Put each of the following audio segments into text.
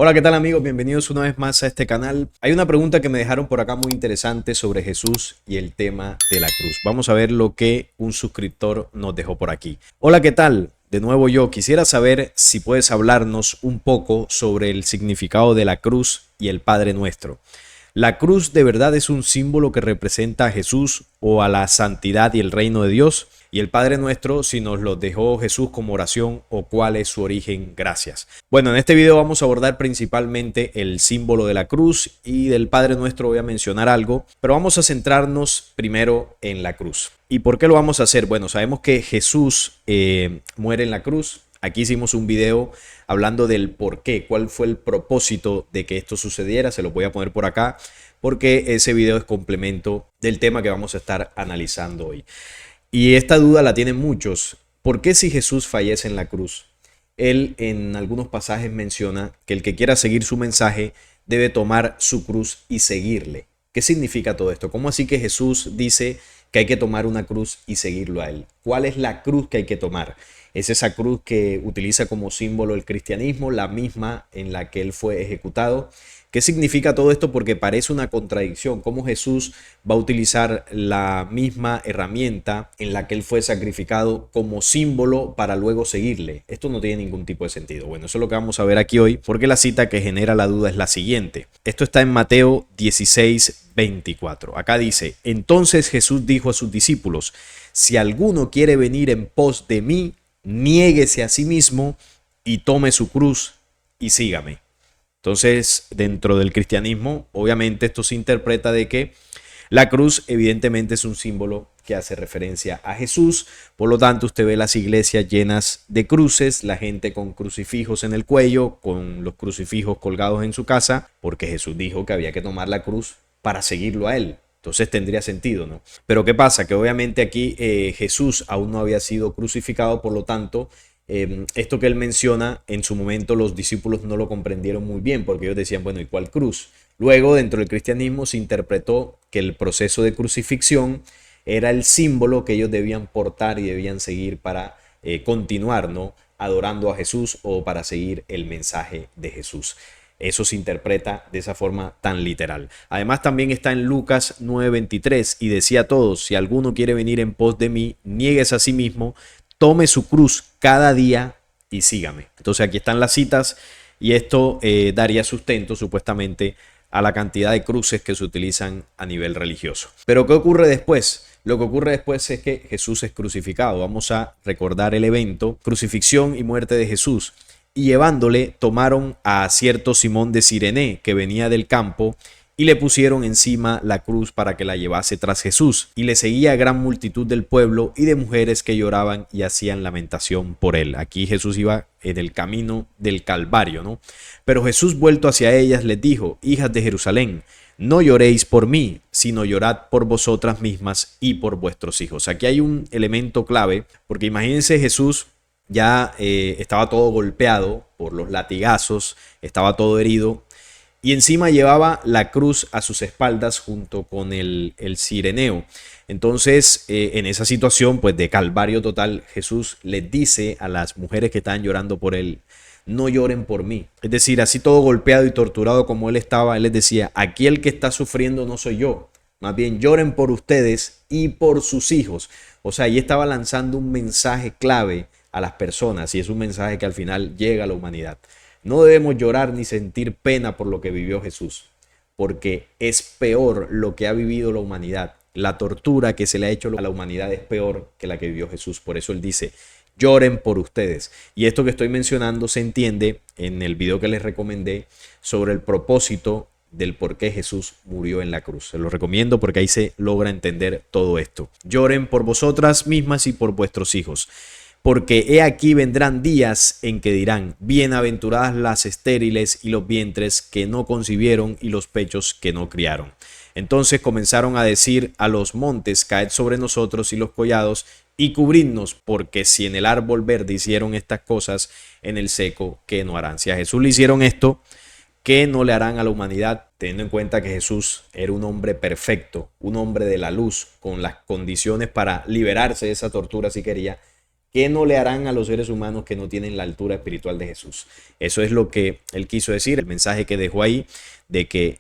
Hola, ¿qué tal amigos? Bienvenidos una vez más a este canal. Hay una pregunta que me dejaron por acá muy interesante sobre Jesús y el tema de la cruz. Vamos a ver lo que un suscriptor nos dejó por aquí. Hola, ¿qué tal? De nuevo yo quisiera saber si puedes hablarnos un poco sobre el significado de la cruz y el Padre Nuestro. ¿La cruz de verdad es un símbolo que representa a Jesús o a la santidad y el reino de Dios? Y el Padre Nuestro, si nos lo dejó Jesús como oración o cuál es su origen, gracias. Bueno, en este video vamos a abordar principalmente el símbolo de la cruz y del Padre Nuestro voy a mencionar algo, pero vamos a centrarnos primero en la cruz. ¿Y por qué lo vamos a hacer? Bueno, sabemos que Jesús muere en la cruz. Aquí hicimos un video hablando del por qué, cuál fue el propósito de que esto sucediera. Se lo voy a poner por acá porque ese video es complemento del tema que vamos a estar analizando hoy. Y esta duda la tienen muchos. ¿Por qué si Jesús fallece en la cruz? Él en algunos pasajes menciona que el que quiera seguir su mensaje debe tomar su cruz y seguirle. ¿Qué significa todo esto? ¿Cómo así que Jesús dice que hay que tomar una cruz y seguirlo a él? ¿Cuál es la cruz que hay que tomar? ¿Es esa cruz que utiliza como símbolo el cristianismo, la misma en la que él fue ejecutado? ¿Qué significa todo esto? Porque parece una contradicción. ¿Cómo Jesús va a utilizar la misma herramienta en la que él fue sacrificado como símbolo para luego seguirle? Esto no tiene ningún tipo de sentido. Bueno, eso es lo que vamos a ver aquí hoy, porque la cita que genera la duda es la siguiente. Esto está en Mateo 16:24. Acá dice: entonces Jesús dijo a sus discípulos: si alguno quiere venir en pos de mí, niéguese a sí mismo y tome su cruz y sígame. Entonces, dentro del cristianismo, obviamente esto se interpreta de que la cruz evidentemente es un símbolo que hace referencia a Jesús. Por lo tanto, usted ve las iglesias llenas de cruces, la gente con crucifijos en el cuello, con los crucifijos colgados en su casa, porque Jesús dijo que había que tomar la cruz para seguirlo a él. Entonces tendría sentido, ¿no? Pero ¿qué pasa? Que obviamente aquí Jesús aún no había sido crucificado, por lo tanto, esto que él menciona, en su momento los discípulos no lo comprendieron muy bien, porque ellos decían, bueno, ¿y cuál cruz? Luego, dentro del cristianismo, se interpretó que el proceso de crucifixión era el símbolo que ellos debían portar y debían seguir para continuar, ¿no? Adorando a Jesús o para seguir el mensaje de Jesús. Eso se interpreta de esa forma tan literal. Además también está en Lucas 9:23 y decía a todos: si alguno quiere venir en pos de mí, niéguese a sí mismo, tome su cruz cada día y sígame. Entonces aquí están las citas y esto daría sustento supuestamente a la cantidad de cruces que se utilizan a nivel religioso. Pero ¿qué ocurre después? Lo que ocurre después es que Jesús es crucificado. Vamos a recordar el evento: crucifixión y muerte de Jesús. Y llevándole, tomaron a cierto Simón de Cirene, que venía del campo, y le pusieron encima la cruz para que la llevase tras Jesús. Y le seguía gran multitud del pueblo y de mujeres que lloraban y hacían lamentación por él. Aquí Jesús iba en el camino del Calvario, ¿no? Pero Jesús, vuelto hacia ellas, les dijo: hijas de Jerusalén, no lloréis por mí, sino llorad por vosotras mismas y por vuestros hijos. Aquí hay un elemento clave, porque imagínense, Jesús ya estaba todo golpeado por los latigazos, estaba todo herido, y encima llevaba la cruz a sus espaldas junto con el cireneo. Entonces, en esa situación pues de calvario total, Jesús les dice a las mujeres que estaban llorando por él: no lloren por mí. Es decir, así todo golpeado y torturado como él estaba, él les decía: aquí el que está sufriendo no soy yo, más bien lloren por ustedes y por sus hijos. O sea, ahí estaba lanzando un mensaje clave a las personas, y es un mensaje que al final llega a la humanidad. No debemos llorar ni sentir pena por lo que vivió Jesús, porque es peor lo que ha vivido la humanidad. La tortura que se le ha hecho a la humanidad es peor que la que vivió Jesús. Por eso él dice: lloren por ustedes. Y esto que estoy mencionando se entiende en el video que les recomendé sobre el propósito del por qué Jesús murió en la cruz. Se lo recomiendo porque ahí se logra entender todo esto. Lloren por vosotras mismas y por vuestros hijos, porque he aquí vendrán días en que dirán: bienaventuradas las estériles y los vientres que no concibieron y los pechos que no criaron. Entonces comenzaron a decir a los montes: caed sobre nosotros, y los collados, y cubridnos, porque si en el árbol verde hicieron estas cosas, en el seco, ¿qué no harán? Si a Jesús le hicieron esto, ¿qué no le harán a la humanidad? Teniendo en cuenta que Jesús era un hombre perfecto, un hombre de la luz, con las condiciones para liberarse de esa tortura si quería. ¿Qué no le harán a los seres humanos que no tienen la altura espiritual de Jesús? Eso es lo que él quiso decir, el mensaje que dejó ahí de que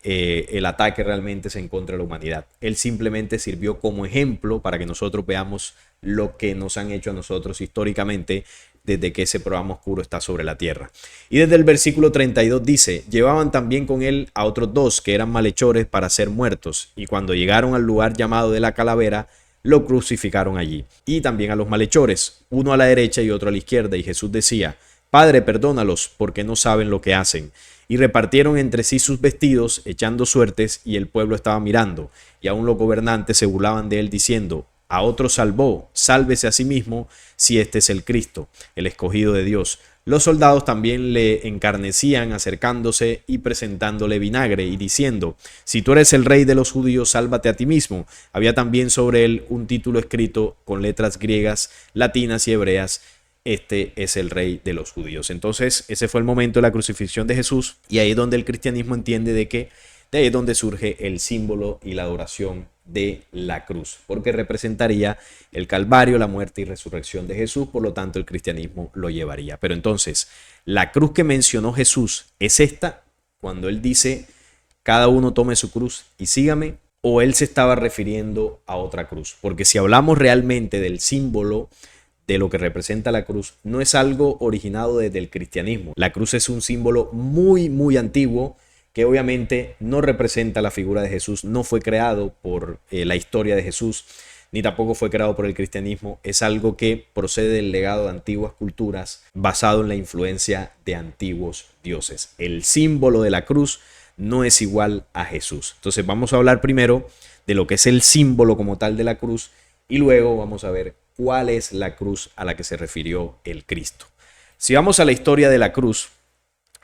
el ataque realmente es en contra de la humanidad. Él simplemente sirvió como ejemplo para que nosotros veamos lo que nos han hecho a nosotros históricamente desde que ese programa oscuro está sobre la tierra. Y desde el versículo 32 dice, llevaban también con él a otros dos que eran malhechores para ser muertos, y cuando llegaron al lugar llamado de la calavera, lo crucificaron allí. Y también a los malhechores, uno a la derecha y otro a la izquierda, y Jesús decía, Padre, perdónalos, porque no saben lo que hacen. Y repartieron entre sí sus vestidos, echando suertes, y el pueblo estaba mirando, y aun los gobernantes se burlaban de él, diciendo, a otro salvó, sálvese a sí mismo, si este es el Cristo, el escogido de Dios. Los soldados también le encarnecían acercándose y presentándole vinagre y diciendo, si tú eres el rey de los judíos, sálvate a ti mismo. Había también sobre él un título escrito con letras griegas, latinas y hebreas, este es el rey de los judíos. Entonces ese fue el momento de la crucifixión de Jesús, y ahí es donde el cristianismo entiende de ahí es donde surge el símbolo y la adoración de la cruz, porque representaría el Calvario, la muerte y resurrección de Jesús, por lo tanto el cristianismo lo llevaría. Pero entonces, la cruz que mencionó Jesús es esta, cuando él dice, cada uno tome su cruz y sígame, o él se estaba refiriendo a otra cruz, porque si hablamos realmente del símbolo de lo que representa la cruz, no es algo originado desde el cristianismo. La cruz es un símbolo muy antiguo, que obviamente no representa la figura de Jesús, no fue creado por la historia de Jesús, ni tampoco fue creado por el cristianismo. Es algo que procede del legado de antiguas culturas, basado en la influencia de antiguos dioses. El símbolo de la cruz no es igual a Jesús. Entonces vamos a hablar primero de lo que es el símbolo como tal de la cruz, y luego vamos a ver cuál es la cruz a la que se refirió el Cristo. Si vamos a la historia de la cruz,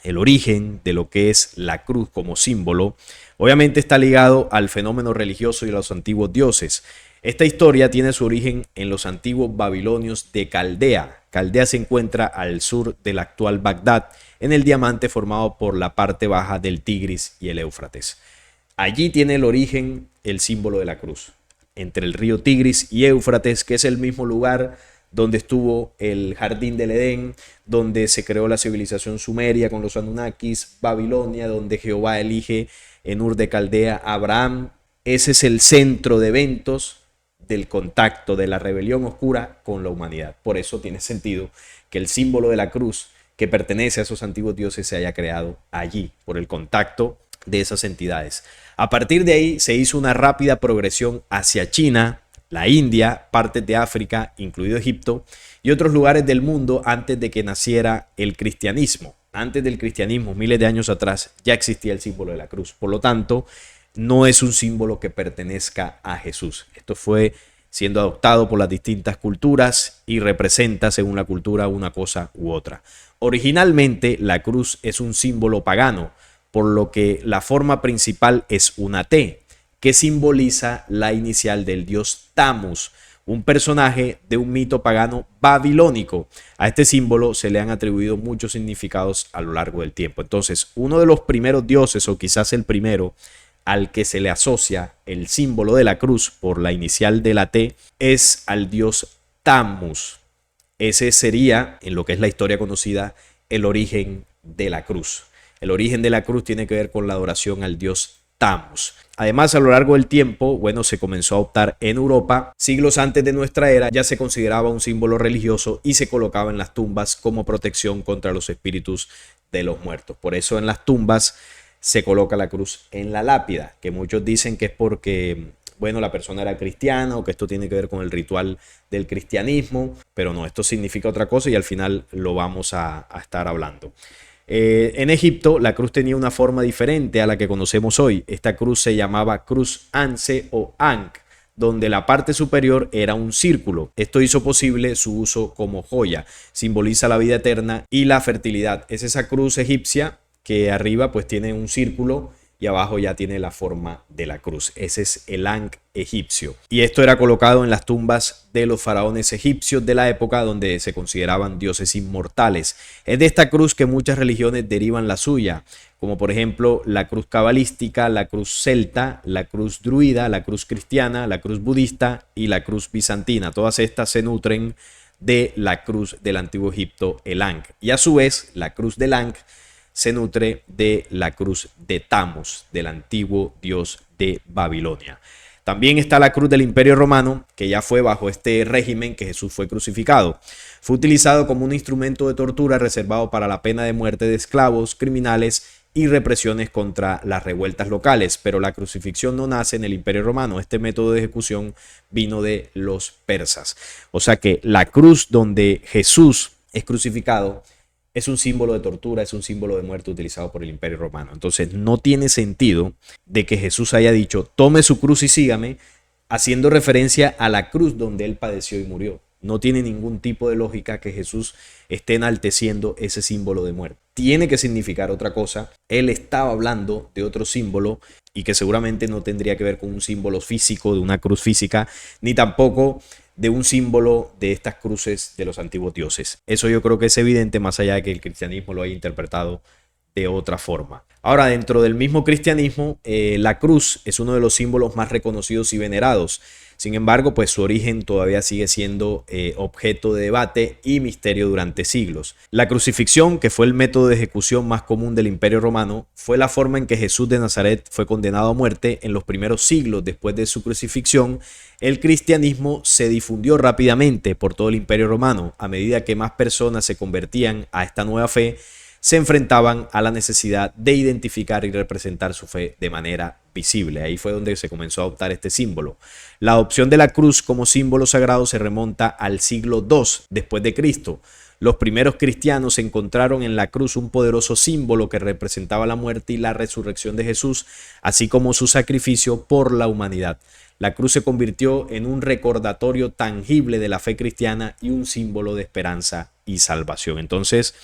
el origen de lo que es la cruz como símbolo, obviamente está ligado al fenómeno religioso y a los antiguos dioses. Esta historia tiene su origen en los antiguos babilonios de Caldea. Caldea se encuentra al sur del actual Bagdad, en el diamante formado por la parte baja del Tigris y el Éufrates. Allí tiene el origen el símbolo de la cruz, entre el río Tigris y Éufrates, que es el mismo lugar donde estuvo el jardín del Edén, donde se creó la civilización sumeria con los Anunnakis, Babilonia, donde Jehová elige en Ur de Caldea a Abraham. Ese es el centro de eventos del contacto de la rebelión oscura con la humanidad. Por eso tiene sentido que el símbolo de la cruz, que pertenece a esos antiguos dioses, se haya creado allí, por el contacto de esas entidades. A partir de ahí se hizo una rápida progresión hacia China, la India, partes de África, incluido Egipto, y otros lugares del mundo antes de que naciera el cristianismo. Antes del cristianismo, miles de años atrás, ya existía el símbolo de la cruz. Por lo tanto, no es un símbolo que pertenezca a Jesús. Esto fue siendo adoptado por las distintas culturas y representa, según la cultura, una cosa u otra. Originalmente, la cruz es un símbolo pagano, por lo que la forma principal es una T, que simboliza la inicial del dios Tammuz, un personaje de un mito pagano babilónico. A este símbolo se le han atribuido muchos significados a lo largo del tiempo. Entonces, uno de los primeros dioses, o quizás el primero, al que se le asocia el símbolo de la cruz por la inicial de la T, es al dios Tammuz. Ese sería, en lo que es la historia conocida, el origen de la cruz. El origen de la cruz tiene que ver con la adoración al dios Tammuz. Además, a lo largo del tiempo, se comenzó a adoptar en Europa. Siglos antes de nuestra era ya se consideraba un símbolo religioso y se colocaba en las tumbas como protección contra los espíritus de los muertos. Por eso en las tumbas se coloca la cruz en la lápida, que muchos dicen que es porque la persona era cristiana o que esto tiene que ver con el ritual del cristianismo, pero no, esto significa otra cosa y al final lo vamos a estar hablando. En Egipto la cruz tenía una forma diferente a la que conocemos hoy. Esta cruz se llamaba cruz Anse o Ankh, donde la parte superior era un círculo. Esto hizo posible su uso como joya. Simboliza la vida eterna y la fertilidad. Es esa cruz egipcia que arriba tiene un círculo y abajo ya tiene la forma de la cruz. Ese es el Ankh egipcio. Y esto era colocado en las tumbas de los faraones egipcios de la época, donde se consideraban dioses inmortales. Es de esta cruz que muchas religiones derivan la suya, como por ejemplo la cruz cabalística, la cruz celta, la cruz druida, la cruz cristiana, la cruz budista y la cruz bizantina. Todas estas se nutren de la cruz del antiguo Egipto, el Ankh. Y a su vez, la cruz del Ankh se nutre de la cruz de Tamos, del antiguo dios de Babilonia. También está la cruz del Imperio Romano, que ya fue bajo este régimen que Jesús fue crucificado. Fue utilizado como un instrumento de tortura reservado para la pena de muerte de esclavos, criminales y represiones contra las revueltas locales. Pero la crucifixión no nace en el Imperio Romano. Este método de ejecución vino de los persas. O sea que la cruz donde Jesús es crucificado es un símbolo de tortura, es un símbolo de muerte utilizado por el Imperio Romano. Entonces no tiene sentido de que Jesús haya dicho, tome su cruz y sígame, haciendo referencia a la cruz donde él padeció y murió. No tiene ningún tipo de lógica que Jesús esté enalteciendo ese símbolo de muerte. Tiene que significar otra cosa. Él estaba hablando de otro símbolo y que seguramente no tendría que ver con un símbolo físico, de una cruz física, ni tampoco de un símbolo de estas cruces de los antiguos dioses. Eso yo creo que es evidente, más allá de que el cristianismo lo haya interpretado de otra forma. Ahora, dentro del mismo cristianismo, la cruz es uno de los símbolos más reconocidos y venerados. Sin embargo, pues su origen todavía sigue siendo objeto de debate y misterio durante siglos. La crucifixión, que fue el método de ejecución más común del Imperio Romano, fue la forma en que Jesús de Nazaret fue condenado a muerte en los primeros siglos después de su crucifixión. El cristianismo se difundió rápidamente por todo el Imperio Romano. A medida que más personas se convertían a esta nueva fe, se enfrentaban a la necesidad de identificar y representar su fe de manera visible. Ahí fue donde se comenzó a adoptar este símbolo. La adopción de la cruz como símbolo sagrado se remonta al siglo II después de Cristo. Los primeros cristianos encontraron en la cruz un poderoso símbolo que representaba la muerte y la resurrección de Jesús, así como su sacrificio por la humanidad. La cruz se convirtió en un recordatorio tangible de la fe cristiana y un símbolo de esperanza y salvación. Entonces,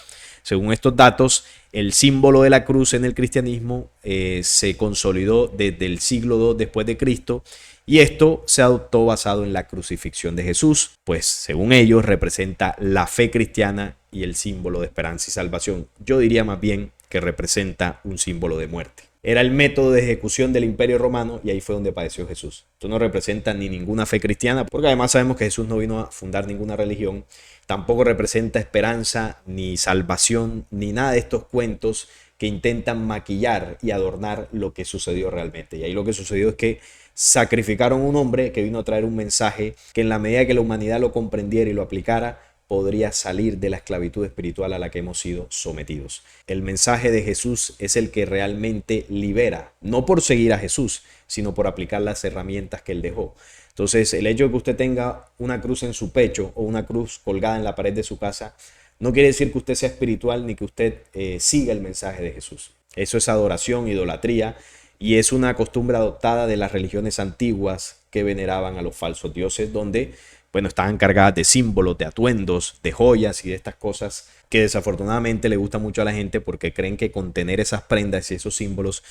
según estos datos, el símbolo de la cruz en el cristianismo se consolidó desde el siglo II después de Cristo, y esto se adoptó basado en la crucifixión de Jesús, pues según ellos representa la fe cristiana y el símbolo de esperanza y salvación. Yo diría más bien que representa un símbolo de muerte. Era el método de ejecución del Imperio Romano y ahí fue donde padeció Jesús. Esto no representa ni ninguna fe cristiana, porque además sabemos que Jesús no vino a fundar ninguna religión. Tampoco representa esperanza, ni salvación, ni nada de estos cuentos que intentan maquillar y adornar lo que sucedió realmente. Y ahí lo que sucedió es que sacrificaron a un hombre que vino a traer un mensaje que en la medida que la humanidad lo comprendiera y lo aplicara, podría salir de la esclavitud espiritual a la que hemos sido sometidos. El mensaje de Jesús es el que realmente libera, no por seguir a Jesús, sino por aplicar las herramientas que él dejó. Entonces, el hecho de que usted tenga una cruz en su pecho o una cruz colgada en la pared de su casa, no quiere decir que usted sea espiritual ni que usted siga el mensaje de Jesús. Eso es adoración, idolatría, y es una costumbre adoptada de las religiones antiguas que veneraban a los falsos dioses, donde estaban cargadas de símbolos, de atuendos, de joyas y de estas cosas que desafortunadamente le gusta mucho a la gente porque creen que con tener esas prendas y esos símbolos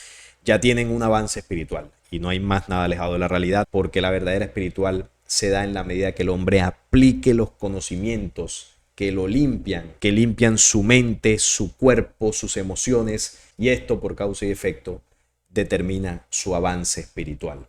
ya tienen un avance espiritual. Y no hay más nada alejado de la realidad, porque la verdadera espiritual se da en la medida que el hombre aplique los conocimientos que lo limpian, que limpian su mente, su cuerpo, sus emociones, y esto por causa y efecto determina su avance espiritual.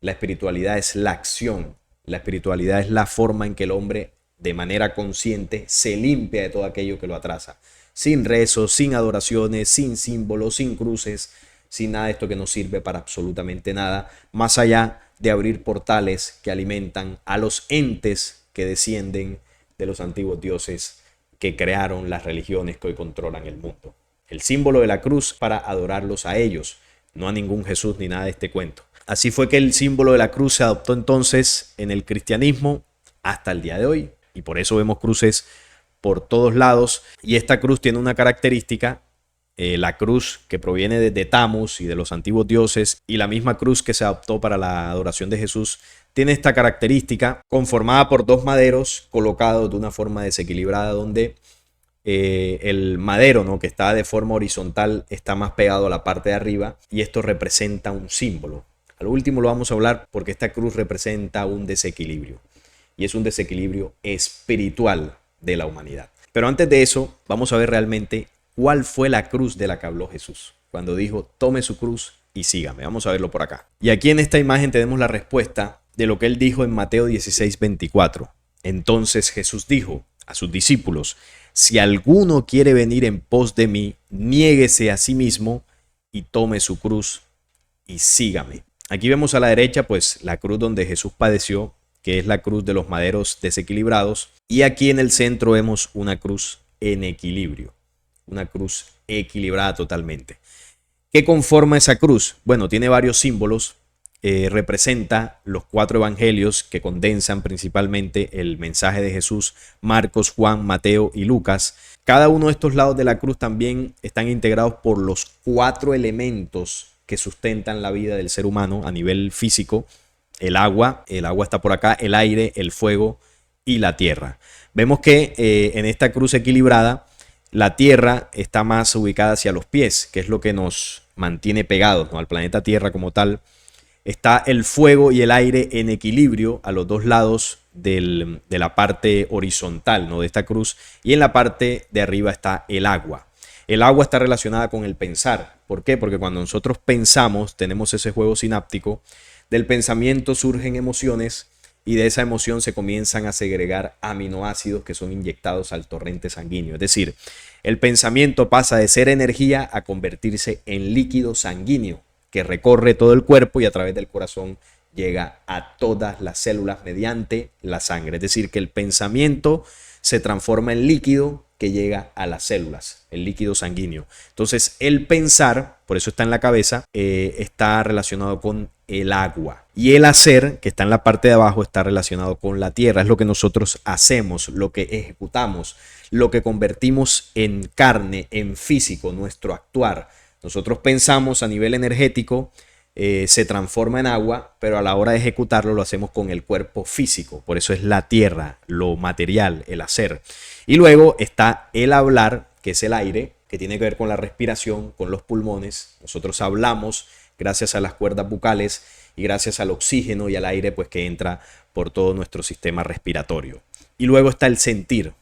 La espiritualidad es la acción. La espiritualidad es la forma en que el hombre de manera consciente se limpia de todo aquello que lo atrasa. Sin rezos, sin adoraciones, sin símbolos, sin cruces, sin nada de esto que no sirve para absolutamente nada, más allá de abrir portales que alimentan a los entes que descienden de los antiguos dioses que crearon las religiones que hoy controlan el mundo. El símbolo de la cruz para adorarlos a ellos, no a ningún Jesús ni nada de este cuento. Así fue que el símbolo de la cruz se adoptó entonces en el cristianismo hasta el día de hoy, y por eso vemos cruces por todos lados. Y esta cruz tiene una característica, la cruz que proviene de Tammuz y de los antiguos dioses, y la misma cruz que se adoptó para la adoración de Jesús, tiene esta característica conformada por dos maderos colocados de una forma desequilibrada, donde el madero, ¿no?, que está de forma horizontal, está más pegado a la parte de arriba, y esto representa un símbolo. Al último lo vamos a hablar porque esta cruz representa un desequilibrio, y es un desequilibrio espiritual de la humanidad. Pero antes de eso, vamos a ver realmente cuál fue la cruz de la que habló Jesús cuando dijo: tome su cruz y sígame. Vamos a verlo por acá. Y aquí en esta imagen tenemos la respuesta de lo que él dijo en Mateo 16:24. Entonces Jesús dijo a sus discípulos: si alguno quiere venir en pos de mí, niéguese a sí mismo y tome su cruz y sígame. Aquí vemos a la derecha pues la cruz donde Jesús padeció, que es la cruz de los maderos desequilibrados, y aquí en el centro vemos una cruz en equilibrio, una cruz equilibrada totalmente. ¿Qué conforma esa cruz? Bueno, tiene varios símbolos. Representa los 4 evangelios que condensan principalmente el mensaje de Jesús: Marcos, Juan, Mateo y Lucas. Cada uno de estos lados de la cruz también están integrados por los 4 elementos que sustentan la vida del ser humano a nivel físico: el agua está por acá, el aire, el fuego y la tierra. Vemos que en esta cruz equilibrada la tierra está más ubicada hacia los pies, que es lo que nos mantiene pegados, ¿no?, al planeta Tierra como tal. Está el fuego y el aire en equilibrio a los dos lados de la parte horizontal, ¿no?, de esta cruz, y en la parte de arriba está el agua. El agua está relacionada con el pensar. ¿Por qué? Porque cuando nosotros pensamos, tenemos ese juego sináptico, del pensamiento surgen emociones y de esa emoción se comienzan a segregar aminoácidos que son inyectados al torrente sanguíneo. Es decir, el pensamiento pasa de ser energía a convertirse en líquido sanguíneo que recorre todo el cuerpo y a través del corazón llega a todas las células mediante la sangre. Es decir, que el pensamiento se transforma en líquido que llega a las células, el líquido sanguíneo. Entonces, el pensar, por eso está en la cabeza, está relacionado con el agua. Y el hacer, que está en la parte de abajo, está relacionado con la tierra. Es lo que nosotros hacemos, lo que ejecutamos, lo que convertimos en carne, en físico, nuestro actuar. Nosotros pensamos a nivel energético, se transforma en agua, pero a la hora de ejecutarlo lo hacemos con el cuerpo físico. Por eso es la tierra, lo material, el hacer. Y luego está el hablar, que es el aire, que tiene que ver con la respiración, con los pulmones. Nosotros hablamos gracias a las cuerdas bucales y gracias al oxígeno y al aire pues que entra por todo nuestro sistema respiratorio. Y luego está el sentir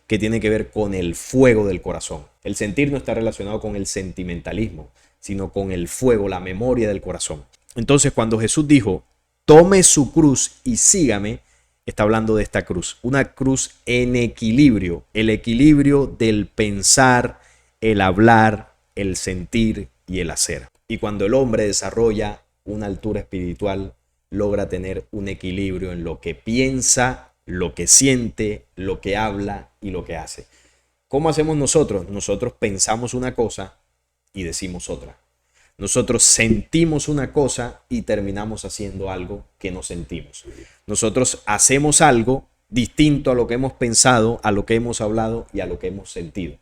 que tiene que ver con el fuego del corazón. El sentir no está relacionado con el sentimentalismo, sino con el fuego, la memoria del corazón. Entonces, cuando Jesús dijo: tome su cruz y sígame, está hablando de esta cruz, una cruz en equilibrio, el equilibrio del pensar, el hablar, el sentir y el hacer. Y cuando el hombre desarrolla una altura espiritual, logra tener un equilibrio en lo que piensa, lo que siente, lo que habla y lo que hace. ¿Cómo hacemos nosotros? Nosotros pensamos una cosa y decimos otra. Nosotros sentimos una cosa y terminamos haciendo algo que no sentimos. Nosotros hacemos algo distinto a lo que hemos pensado, a lo que hemos hablado y a lo que hemos sentido.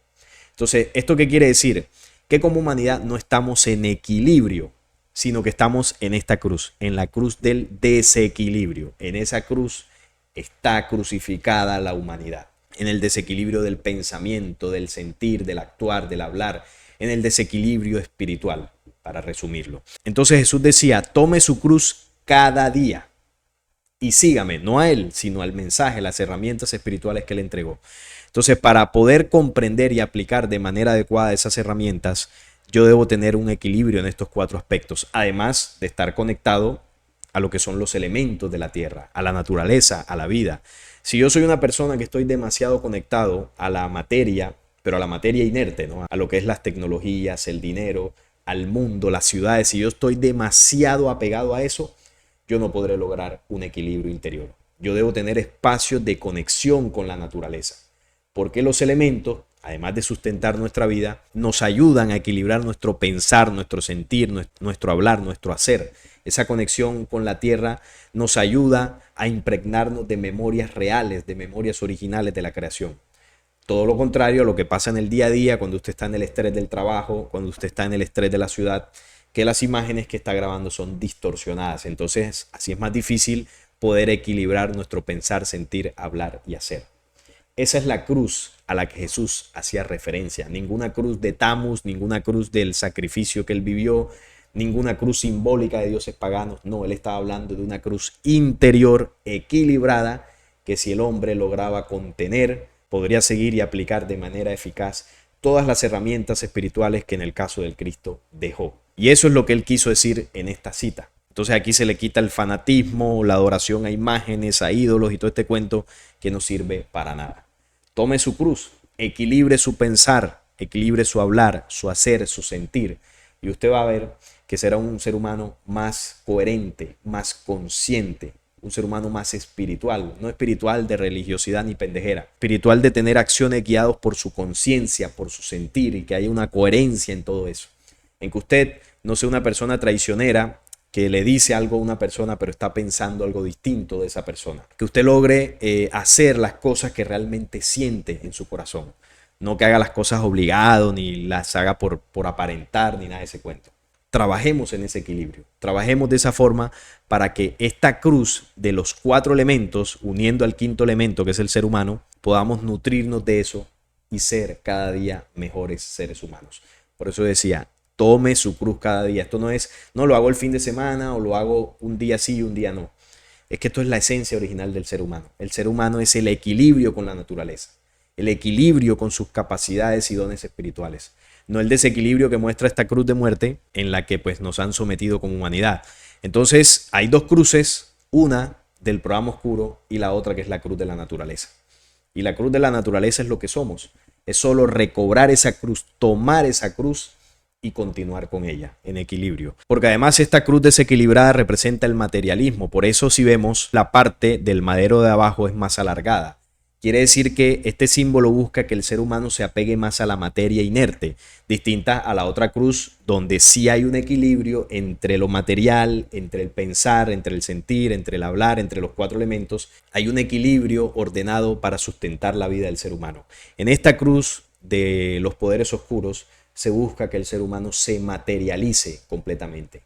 Entonces, ¿esto qué quiere decir? Que como humanidad no estamos en equilibrio, sino que estamos en esta cruz, en la cruz del desequilibrio. En esa cruz está crucificada la humanidad. En el desequilibrio del pensamiento, del sentir, del actuar, del hablar, en el desequilibrio espiritual, para resumirlo. Entonces Jesús decía: tome su cruz cada día y sígame, no a él, sino al mensaje, las herramientas espirituales que le entregó. Entonces, para poder comprender y aplicar de manera adecuada esas herramientas, yo debo tener un equilibrio en estos 4 aspectos, además de estar conectado a lo que son los elementos de la tierra, a la naturaleza, a la vida. Si yo soy una persona que estoy demasiado conectado a la materia, pero a la materia inerte, ¿no?, a lo que es las tecnologías, el dinero, al mundo, las ciudades, si yo estoy demasiado apegado a eso, yo no podré lograr un equilibrio interior. Yo debo tener espacios de conexión con la naturaleza, porque los elementos, además de sustentar nuestra vida, nos ayudan a equilibrar nuestro pensar, nuestro sentir, nuestro hablar, nuestro hacer. Esa conexión con la tierra nos ayuda a impregnarnos de memorias reales, de memorias originales de la creación. Todo lo contrario a lo que pasa en el día a día, cuando usted está en el estrés del trabajo, cuando usted está en el estrés de la ciudad, que las imágenes que está grabando son distorsionadas. Entonces, así es más difícil poder equilibrar nuestro pensar, sentir, hablar y hacer. Esa es la cruz a la que Jesús hacía referencia. Ninguna cruz de Tammuz, ninguna cruz del sacrificio que él vivió, ninguna cruz simbólica de dioses paganos. No, él estaba hablando de una cruz interior, equilibrada, que si el hombre lograba contener, podría seguir y aplicar de manera eficaz todas las herramientas espirituales que en el caso del Cristo dejó. Y eso es lo que él quiso decir en esta cita. Entonces aquí se le quita el fanatismo, la adoración a imágenes, a ídolos y todo este cuento que no sirve para nada. Tome su cruz, equilibre su pensar, equilibre su hablar, su hacer, su sentir, y usted va a ver que será un ser humano más coherente, más consciente, un ser humano más espiritual, no espiritual de religiosidad ni pendejera, espiritual de tener acciones guiados por su conciencia, por su sentir, y que haya una coherencia en todo eso. En que usted no sea una persona traicionera que le dice algo a una persona pero está pensando algo distinto de esa persona. Que usted logre hacer las cosas que realmente siente en su corazón. No que haga las cosas obligado, ni las haga por aparentar, ni nada de ese cuento. Trabajemos en ese equilibrio. Trabajemos de esa forma para que esta cruz de los 4 elementos, uniendo al 5.º elemento, que es el ser humano, podamos nutrirnos de eso y ser cada día mejores seres humanos. Por eso decía, tome su cruz cada día. Esto no es, no lo hago el fin de semana o lo hago un día sí y un día no. Es que esto es la esencia original del ser humano. El ser humano es el equilibrio con la naturaleza, el equilibrio con sus capacidades y dones espirituales. No el desequilibrio que muestra esta cruz de muerte en la que pues nos han sometido como humanidad. Entonces hay 2 cruces, una del programa oscuro y la otra que es la cruz de la naturaleza. Y la cruz de la naturaleza es lo que somos. Es solo recobrar esa cruz, tomar esa cruz y continuar con ella en equilibrio. Porque además esta cruz desequilibrada representa el materialismo. Por eso si vemos la parte del madero de abajo es más alargada. Quiere decir que este símbolo busca que el ser humano se apegue más a la materia inerte, distinta a la otra cruz donde sí hay un equilibrio entre lo material, entre el pensar, entre el sentir, entre el hablar, entre los 4 elementos. Hay un equilibrio ordenado para sustentar la vida del ser humano. En esta cruz de los poderes oscuros se busca que el ser humano se materialice completamente,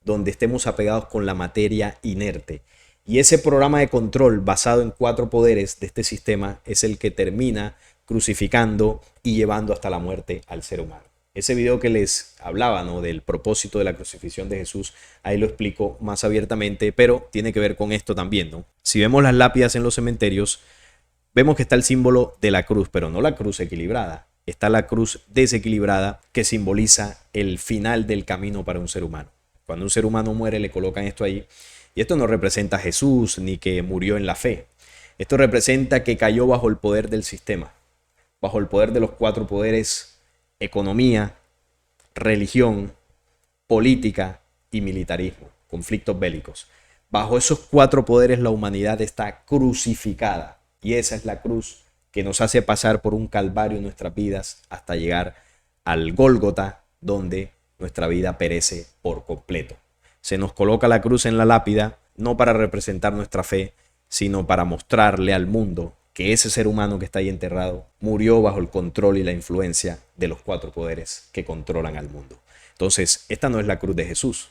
donde estemos apegados con la materia inerte. Y ese programa de control basado en 4 poderes de este sistema es el que termina crucificando y llevando hasta la muerte al ser humano. Ese video que les hablaba, ¿no?, del propósito de la crucifixión de Jesús, ahí lo explico más abiertamente, pero tiene que ver con esto también, ¿no? Si vemos las lápidas en los cementerios, vemos que está el símbolo de la cruz, pero no la cruz equilibrada. Está la cruz desequilibrada que simboliza el final del camino para un ser humano. Cuando un ser humano muere le colocan esto ahí. Y esto no representa a Jesús ni que murió en la fe. Esto representa que cayó bajo el poder del sistema, bajo el poder de los 4 poderes: economía, religión, política y militarismo, conflictos bélicos. Bajo esos 4 poderes la humanidad está crucificada. Y esa es la cruz que nos hace pasar por un calvario en nuestras vidas hasta llegar al Gólgota, donde nuestra vida perece por completo. Se nos coloca la cruz en la lápida, no para representar nuestra fe, sino para mostrarle al mundo que ese ser humano que está ahí enterrado murió bajo el control y la influencia de los 4 poderes que controlan al mundo. Entonces, esta no es la cruz de Jesús.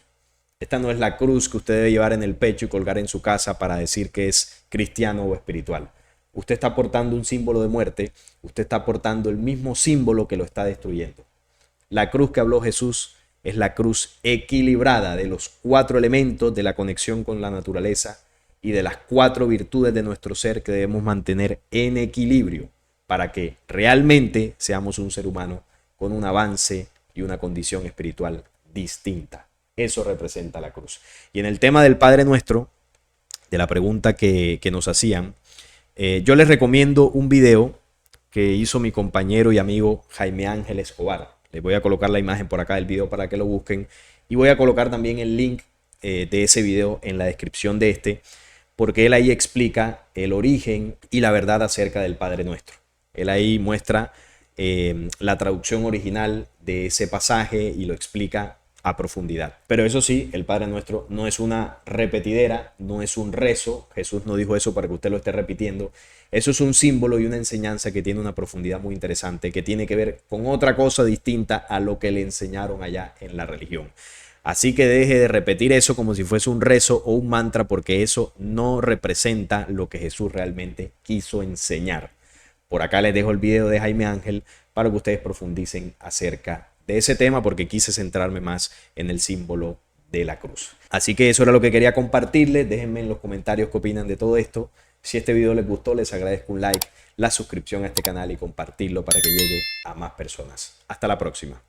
Esta no es la cruz que usted debe llevar en el pecho y colgar en su casa para decir que es cristiano o espiritual. Usted está portando un símbolo de muerte, usted está portando el mismo símbolo que lo está destruyendo. La cruz que habló Jesús es la cruz equilibrada de los 4 elementos de la conexión con la naturaleza y de las 4 virtudes de nuestro ser que debemos mantener en equilibrio para que realmente seamos un ser humano con un avance y una condición espiritual distinta. Eso representa la cruz. Y en el tema del Padre Nuestro, de la pregunta que nos hacían, yo les recomiendo un video que hizo mi compañero y amigo Jaime Ángel Escobar. Les voy a colocar la imagen por acá del video para que lo busquen. Y voy a colocar también el link de ese video en la descripción de este, porque él ahí explica el origen y la verdad acerca del Padre Nuestro. Él ahí muestra la traducción original de ese pasaje y lo explica a profundidad. Pero eso sí, el Padre Nuestro no es una repetidera, no es un rezo. Jesús no dijo eso para que usted lo esté repitiendo. Eso es un símbolo y una enseñanza que tiene una profundidad muy interesante, que tiene que ver con otra cosa distinta a lo que le enseñaron allá en la religión. Así que deje de repetir eso como si fuese un rezo o un mantra, porque eso no representa lo que Jesús realmente quiso enseñar. Por acá les dejo el video de Jaime Ángel para que ustedes profundicen acerca de ese tema, porque quise centrarme más en el símbolo de la cruz. Así que eso era lo que quería compartirles. Déjenme en los comentarios qué opinan de todo esto. Si este video les gustó, les agradezco un like, la suscripción a este canal y compartirlo para que llegue a más personas. Hasta la próxima.